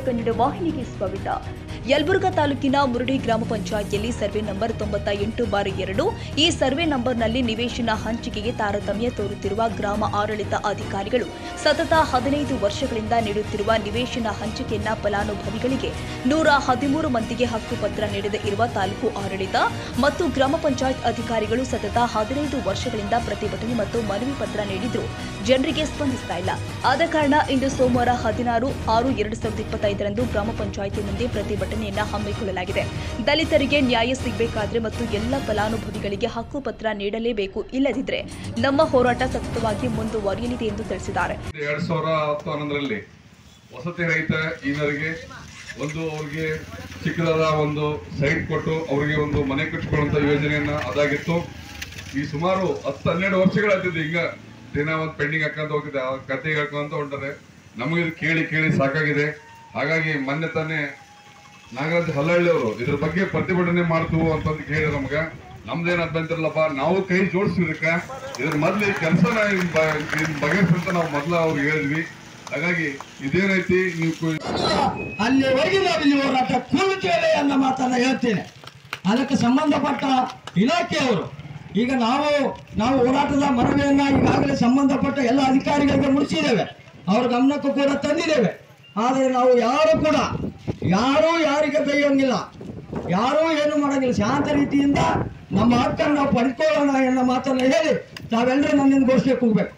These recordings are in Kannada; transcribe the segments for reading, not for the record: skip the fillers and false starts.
ಕನ್ನಡ ವಾಹಿನಿಗೆ ಸ್ವಾಗತ. ಯಲಬುರ್ಗಾ ತಾಲೂಕಿನ ಮುರಡಿ ಗ್ರಾಮ ಪಂಚಾಯಿತಿಯಲ್ಲಿ ಸರ್ವೆ ನಂಬರ್ 98/2 ಈ ಸರ್ವೆ ನಂಬರ್ನಲ್ಲಿ ನಿವೇಶನ ಹಂಚಿಕೆಗೆ ತಾರತಮ್ಯ ತೋರುತ್ತಿರುವ ಗ್ರಾಮ ಆಡಳಿತ ಅಧಿಕಾರಿಗಳು ಸತತ 15 ವರ್ಷಗಳಿಂದ ನೀಡುತ್ತಿರುವ ನಿವೇಶನ ಹಂಚಿಕೆಯನ್ನ ಫಲಾನುಭವಿಗಳಿಗೆ 113 ಮಂದಿಗೆ ಹಕ್ಕುಪತ್ರ ನೀಡದೇ ಇರುವ ತಾಲೂಕು ಆಡಳಿತ ಮತ್ತು ಗ್ರಾಮ ಪಂಚಾಯತ್ ಅಧಿಕಾರಿಗಳು ಸತತ 15 ವರ್ಷಗಳಿಂದ ಪ್ರತಿಭಟನೆ ಮತ್ತು ಮನವಿ ಪತ್ರ ನೀಡಿದ್ರು ಜನರಿಗೆ ಸ್ಪಂದಿಸ್ತಾ ಇಲ್ಲ. ಆದ ಕಾರಣ ಇಂದು ಸೋಮವಾರ 16/6/2025 ಗ್ರಾಮ ಪಂಚಾಯಿತಿ ಮುಂದೆ ಪ್ರತಿಭಟನೆಯನ್ನ ಹಮ್ಮಿಕೊಳ್ಳಲಾಗಿದೆ. ದಲಿತರಿಗೆ ನ್ಯಾಯ ಸಿಗಬೇಕಾದ್ರೆ ಮತ್ತು ಎಲ್ಲ ಫಲಾನುಭವಿಗಳಿಗೆ ಹಕ್ಕುಪತ್ರ ನೀಡಲೇಬೇಕು, ಇಲ್ಲದಿದ್ದರೆ ನಮ್ಮ ಹೋರಾಟ ಸತತವಾಗಿ ಮುಂದುವರಿಯಲಿದೆ ಎಂದು ತಿಳಿಸಿದ್ದಾರೆ. 2011ರಲ್ಲಿ ವಸತಿ ರಹಿತ ಈನರಿಗೆ ಅವರಿಗೆ ಚಿಕ್ಕದಾದ ಒಂದು ಸೈಟ್ ಕೊಟ್ಟು ಅವರಿಗೆ ಒಂದು ಮನೆ ಕಟ್ಟಿಕೊಳ್ಳುವಂತ ಯೋಜನೆಯನ್ನ ಅದಾಗಿತ್ತು. ಈ ಸುಮಾರು 10-12 ವರ್ಷಗಳಾಗ್ತಿದೆ. ಈಗ ದಿನ ಒಂದು ಪೆಂಡಿಂಗ್ ಹಾಕೊಂತ ಹೋಗ್ತಿದೆ, ಕತೆ ಹಾಕೊಂತ ಹೊಂಟರೆ. ನಮಗೆ ಇದು ಕೇಳಿ ಕೇಳಿ ಸಾಕಾಗಿದೆ. ಹಾಗಾಗಿ ಮೊನ್ನೆ ತಾನೇ ನಾಗರಾಜ್ ಹಲ್ಲಹಳ್ಳಿ ಅವರು ಇದ್ರ ಬಗ್ಗೆ ಪ್ರತಿಭಟನೆ ಮಾಡ್ತೀವಿ ಅಂತಂದು ಕೇಳಿದ್ರೆ ನಮ್ದೇನ್ ಅಭ್ಯಂತರಲ್ಲಪ್ಪ, ನಾವು ಕೈ ಜೋಡಿಸಿದಕ್ಕ ಇದ್ರ ಮೊದ್ಲು ಈ ಕೆಲಸನ ಬಗೆಹರಿಸಂತ ನಾವು ಮೊದ್ಲು ಅವ್ರಿಗೆ ಹೇಳಿದ್ವಿ. ಹಾಗಾಗಿ ಇದೇನೈತಿ ನೀವು ಅಲ್ಲಿವರೆಗೆ ನಾವು ಇಲ್ಲಿ ಹೋರಾಟ ಕೂರುತ್ತೇವೆ ಅನ್ನೋ ಮಾತನ್ನ ಹೇಳ್ತೇನೆ. ಅದಕ್ಕೆ ಸಂಬಂಧಪಟ್ಟ ಇಲಾಖೆಯವರು ಈಗ ನಾವು ಹೋರಾಟದ ಮನವಿಯನ್ನ ಈಗಾಗಲೇ ಸಂಬಂಧಪಟ್ಟ ಎಲ್ಲ ಅಧಿಕಾರಿಗಳಿಗೆ ಮುಡಿಸಿದ್ದೇವೆ, ಅವ್ರ ಗಮನಕ್ಕೂ ಕೂಡ ತಂದಿದ್ದೇವೆ. ಆದರೆ ನಾವು ಯಾರೂ ಯಾರಿಗೆ ಬೈಯೋಂಗಿಲ್ಲ, ಯಾರೂ ಏನು ಮಾಡೋಂಗಿಲ್ಲ. ಶಾಂತ ರೀತಿಯಿಂದ ನಮ್ಮ ಹಕ್ಕನ್ನು ನಾವು ಪಡ್ಕೊಳ್ಳೋಣ ಎನ್ನೋ ಮಾತನ್ನು ಹೇಳಿ ತಾವೆಲ್ಲರೂ ನನ್ನಿಂದ ಘೋಷಣೆಗೆ ಹೋಗ್ಬೇಕು.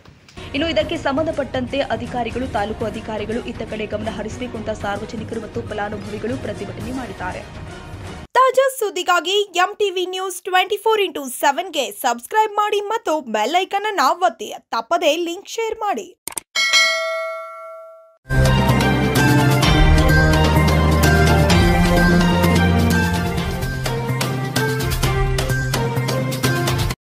ಇನ್ನು ಇದಕ್ಕೆ ಸಂಬಂಧಪಟ್ಟಂತೆ ಅಧಿಕಾರಿಗಳು, ತಾಲೂಕು ಅಧಿಕಾರಿಗಳು ಇತ್ತ ಕಡೆ ಗಮನ ಹರಿಸಬೇಕು ಅಂತ ಸಾರ್ವಜನಿಕರು ಮತ್ತು ಫಲಾನುಭವಿಗಳು ಪ್ರತಿಭಟನೆ ಮಾಡಿದ್ದಾರೆ. ತಾಜಾ ಸುದ್ದಿಗಾಗಿ ಎಂಟಿವಿ ನ್ಯೂಸ್ 24x7ಗೆ ಸಬ್ಸ್ಕ್ರೈಬ್ ಮಾಡಿ ಮತ್ತು ಬೆಲ್ ಐಕಾನ್ ಅನ್ನು ಒತ್ತಿ. ತಪ್ಪದೇ ಲಿಂಕ್ ಶೇರ್ ಮಾಡಿ.